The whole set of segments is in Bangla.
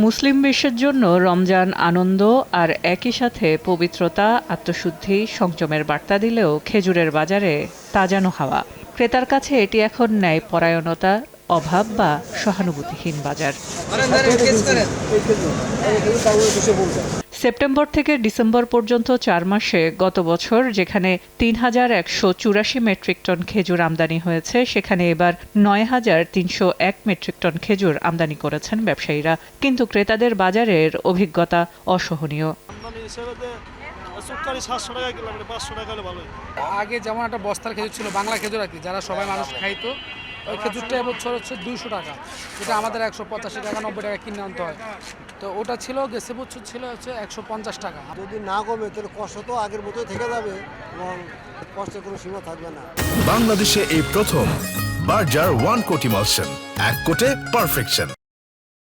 মুসলিম বিশ্বের জন্য রমজান আনন্দ আর একই সাথে পবিত্রতা, আত্মশুদ্ধি, সংযমের বার্তা দিলেও খেজুরের বাজারে তাজানো হাওয়া। ক্রেতার কাছে এটি এখন ন্যায়পরায়ণতা, অভাব বা সহানুভূতিহীন বাজার। সেপ্টেম্বর থেকে ডিসেম্বর পর্যন্ত 4 মাসে গত বছর যেখানে ৩,১৮৪ মেট্রিক টন খেজুর আমদানি হয়েছে, সেখানে এবার ৯,৩০১ মেট্রিক টন খেজুর আমদানি করেছেন ব্যবসায়ীরা। কিন্তু ক্রেতাদের বাজারের অভিজ্ঞতা অসহনীয়। আগে যেমন একটা বস্তার খেজুর ছিল, বাংলা খেজুর আর কি, যারা সবাই মানুষ খাইতো, ওই খেজুরটা এবছর হচ্ছে 200 টাকা, যেটা আমাদের 185 টাকা 90 টাকা কিনে আনতে হয়। তো ওটা ছিল গেছে বছর ছিল হচ্ছে 150 টাকা। যদি না কমে তাহলে কষ্ট তো আগের মতোই থেকে যাবে এবং কষ্টের কোনো সীমা থাকবে না। বাংলাদেশে এই প্রথম বার্জার 1 কোট ইমালশন, 1 কোটে পারফেকশন।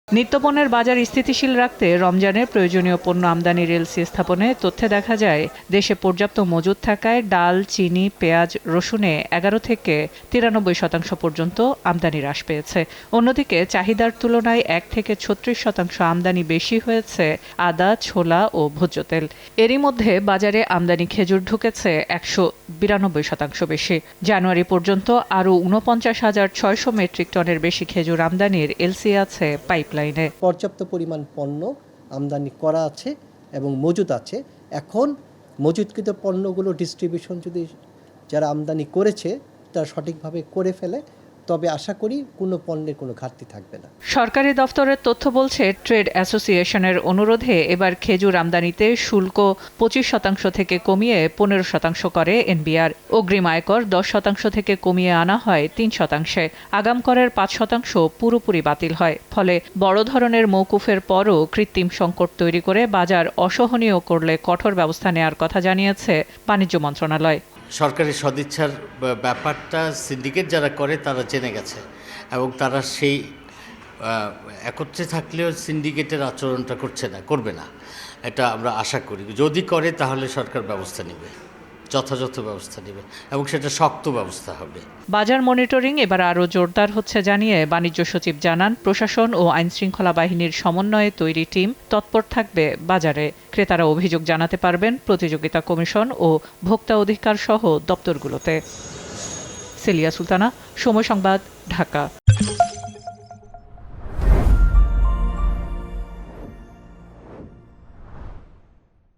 নিত্যপণ্যের বাজার স্থিতিশীল রাখতে রমজানের প্রয়োজনীয় পণ্য আমদানির এলসি স্থাপনে তথ্যে দেখা যায় দেশে পর্যাপ্ত মজুদ থাকায় ডাল, চিনি, পেঁয়াজ, রসুনে 11 থেকে 93% পর্যন্ত আমদানি হ্রাস পেয়েছে। অন্যদিকে চাহিদার তুলনায় 1 থেকে 36% আমদানি বেশি হয়েছে আদা, ছোলা ও ভোজ্য তেল। এরই মধ্যে বাজারে আমদানি খেজুর ঢুকেছে 192% বেশি। জানুয়ারি পর্যন্ত আরও 49,600 মেট্রিক টনের বেশি খেজুর আমদানির এলসি আছে পাইপলাইনে। পর্যাপ্ত পরিমাণ পণ্য আমদানি করা আছে এবং মজুদ আছে। এখন মজুদকৃত পণ্যগুলো ডিস্ট্রিবিউশন যদি যারা আমদানি করেছে তারা সঠিকভাবে করে ফেলে, তবে আশা করি কোনো পণ্যের কোনো ঘাটতি থাকবে না। সরকারি দফতরের তথ্য বলছে, ট্রেড অ্যাসোসিয়েশনের অনুরোধে এবার খেজুর আমদানিতে শুল্ক 25% থেকে কমিয়ে 15% করে এনবিআর। অগ্রিম আয়কর 10% থেকে কমিয়ে আনা হয় 3%। আগাম করের 5% পুরোপুরি বাতিল হয়। ফলে বড় ধরনের মওকুফের পরও কৃত্রিম সংকট তৈরি করে বাজার অসহনীয় করলে কঠোর ব্যবস্থা নেওয়ার কথা জানিয়েছে বাণিজ্য মন্ত্রণালয়। সরকারি সদিচ্ছার ব্যাপারটা সিন্ডিকেট যারা করে তারা জেনে গেছে এবং তারা সেই একত্রে থাকলেও সিন্ডিকেটের আচরণটা করবে না, এটা আমরা আশা করি। যদি করে তাহলে সরকার ব্যবস্থা নেবে, যথাযথ ব্যবস্থা নেবে এবং সেটা শক্ত ব্যবস্থা হবে। বাজার মনিটরিং এবার আরও জোরদার হচ্ছে জানিয়ে বাণিজ্য সচিব জানান, প্রশাসন ও আইনশৃঙ্খলা বাহিনীর সমন্বয়ে তৈরি টিম তৎপর থাকবে বাজারে। ক্রেতারা অভিযোগ জানাতে পারবেন প্রতিযোগিতা কমিশন ও ভোক্তা অধিকার সহ দপ্তরগুলোতে। সেলিয়া সুলতানা, সময় সংবাদ, ঢাকা।